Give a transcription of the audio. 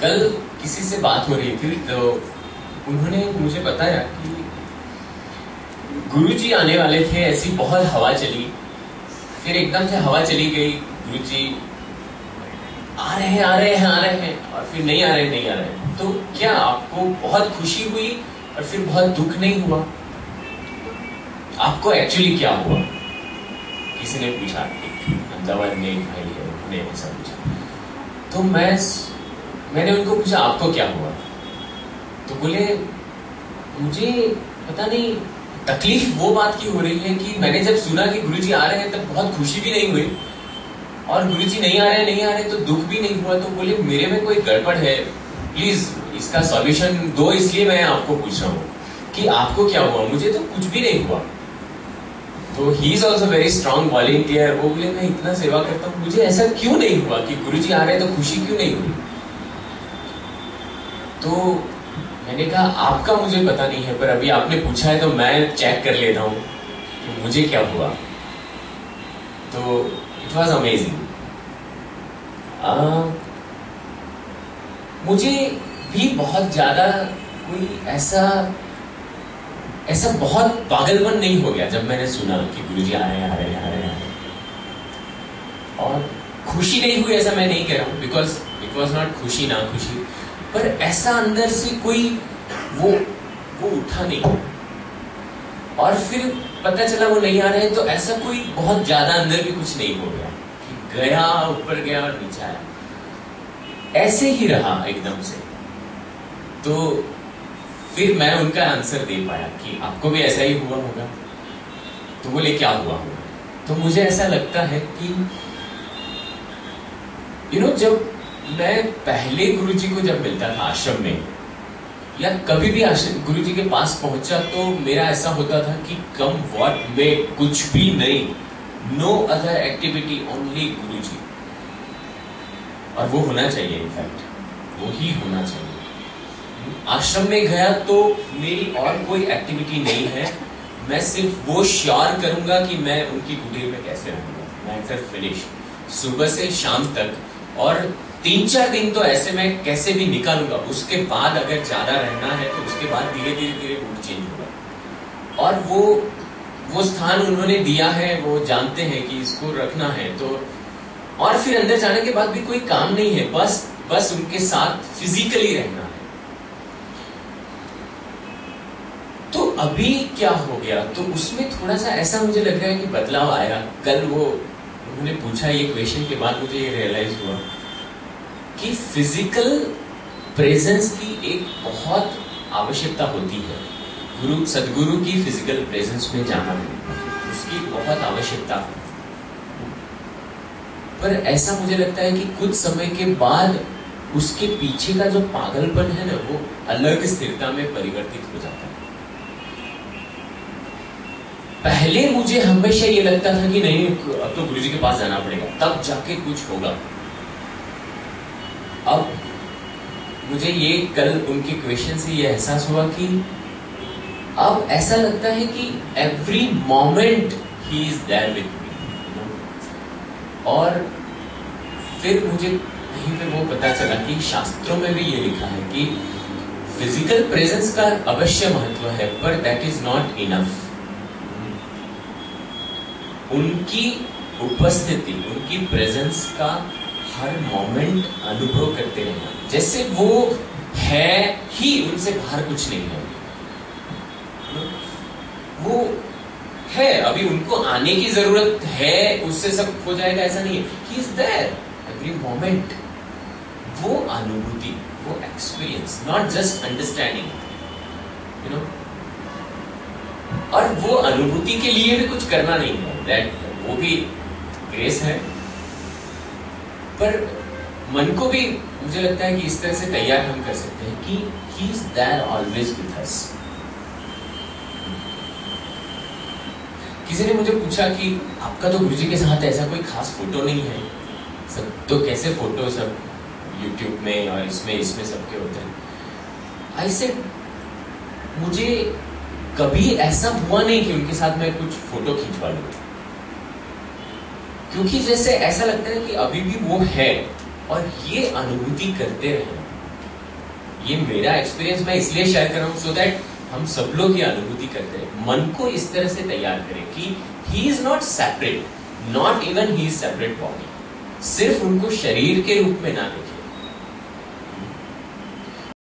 कल किसी से बात हो रही थी तो उन्होंने मुझे बताया कि गुरुजी आने वाले थे, ऐसी बहुत हवा चली, फिर एकदम से हवा चली गई, गुरुजी आ रहे हैं आ रहे हैं आ रहे हैं और फिर नहीं आ रहे नहीं आ रहे। तो क्या आपको बहुत खुशी हुई और फिर बहुत दुख नहीं हुआ? आपको एक्चुअली क्या हुआ? किसी ने पूछा, अहमदाबाद में एक भाई है, उन्होंने ऐसा पूछा। तो मैंने उनको पूछा आपको क्या हुआ? तो बोले मुझे पता नहीं, तकलीफ वो बात की हो रही है कि मैंने जब सुना कि गुरुजी आ रहे हैं तब बहुत खुशी भी नहीं हुई, और गुरुजी नहीं आ रहे तो दुख भी नहीं हुआ। तो बोले मेरे में कोई गड़बड़ है, प्लीज इसका सॉल्यूशन दो, इसलिए मैं आपको पूछ रहा हूँ कि आपको क्या हुआ? मुझे तो कुछ भी नहीं हुआ। तो he is also very strong volunteer. वो बोले मैं इतना सेवा करता हूँ, मुझे ऐसा क्यों नहीं हुआ कि गुरुजी आ रहे हैं तो खुशी क्यों नहीं हुई? तो मैंने कहा आपका मुझे पता नहीं है, पर अभी आपने पूछा है तो मैं चेक कर लेता हूँ कि मुझे क्या हुआ। तो इट वॉज अमेजिंग। मुझे भी बहुत ज्यादा कोई ऐसा बहुत पागलपन नहीं हो गया जब मैंने सुना कि गुरुजी आ रहे हैं। और खुशी नहीं हुई ऐसा मैं नहीं कह रहा हूँ, बिकॉज इट वॉज नॉट खुशी ना खुशी, पर ऐसा अंदर से कोई वो उठा नहीं। और फिर पता चला वो नहीं आ रहे, तो ऐसा कोई बहुत ज्यादा अंदर भी कुछ नहीं हो गया कि गया ऊपर गया और नीचे आया, ऐसे ही रहा एकदम से। तो फिर मैं उनका आंसर दे पाया कि आपको भी ऐसा ही हुआ होगा। तो बोले क्या हुआ होगा? तो मुझे ऐसा लगता है कि जब मैं पहले गुरुजी को जब मिलता था आश्रम में, या कभी भी गुरुजी के पास पहुंचा, तो मेरा ऐसा होता था कि कम व्हाट में कुछ भी नहीं, नो अदर एक्टिविटी, ओनली गुरुजी। और वो होना चाहिए, इनफैक्ट वो ही होना चाहिए। आश्रम में गया तो मेरी और कोई एक्टिविटी नहीं है, मैं सिर्फ वो श्योर करूंगा कि मैं उनकी कुटीर में कैसे रहूंगा। मैं फिर फिनिश सुबह से शाम तक, और 3-4 दिन तो ऐसे मैं कैसे भी निकालूंगा। उसके बाद अगर ज्यादा रहना है तो उसके बाद धीरे धीरे रूट चेंज होगा। और वो स्थान उन्होंने दिया है, वो जानते हैं कि इसको रखना है। तो और फिर अंदर जाने के बाद भी कोई काम नहीं है, बस उनके साथ फिजिकली रहना है। तो अभी क्या हो गया, तो उसमें थोड़ा सा ऐसा मुझे लग रहा है कि बदलाव आया। कल उन्होंने पूछा ये क्वेश्चन के बाद मुझे ये रियलाइज हुआ कि फिजिकल प्रेजेंस की एक बहुत आवश्यकता होती है। सदगुरु की फिजिकल प्रेजेंस में जाना, उसकी बहुत आवश्यकता। पर ऐसा मुझे लगता है कि कुछ समय के बाद उसके पीछे का जो पागलपन है ना, वो अलग स्थिरता में परिवर्तित हो जाता है। पहले मुझे हमेशा ये लगता था कि नहीं, अब तो गुरुजी के पास जाना पड़ेगा, तब जाके कुछ होगा। अब मुझे ये कल उनके क्वेश्चन से ये एहसास हुआ कि अब ऐसा लगता है कि every moment he is there with me. और फिर मुझे कहीं पे वो पता चला कि शास्त्रों में भी ये लिखा है कि फिजिकल प्रेजेंस का अवश्य महत्व है, पर दैट इज नॉट इनफ। उनकी उपस्थिति, उनकी प्रेजेंस का हर मोमेंट अनुभव करते रहना, जैसे वो है ही, उनसे बाहर कुछ नहीं है। वो है, अभी उनको आने की जरूरत है, उससे सब हो जाएगा ऐसा नहीं है। He is there every moment. वो अनुभूति, वो एक्सपीरियंस, नॉट जस्ट अंडरस्टैंडिंग, और वो अनुभूति के लिए भी कुछ करना नहीं है, दैट वो भी ग्रेस है। पर मन को भी मुझे लगता है कि इस तरह से तैयार हम कर सकते हैं कि he is there always with us. किसी ने मुझे पूछा कि आपका तो गुरुजी के साथ ऐसा कोई खास फोटो नहीं है, सब तो कैसे फोटो सब यूट्यूब में और इसमें सबके होते हैं। आई सेड मुझे कभी ऐसा हुआ नहीं कि उनके साथ मैं कुछ फोटो खींचवा लूं, क्योंकि जैसे ऐसा लगता है कि अभी भी वो है और ये अनुभूति करते रहे। ये मेरा एक्सपीरियंस मैं इसलिए शेयर कर रहा हूं सो दैट हम सब लोग ये अनुभूति करते हैं। मन को इस तरह से तैयार करें कि he is not separate, not even he is separate body. सिर्फ उनको शरीर के रूप में ना देखें,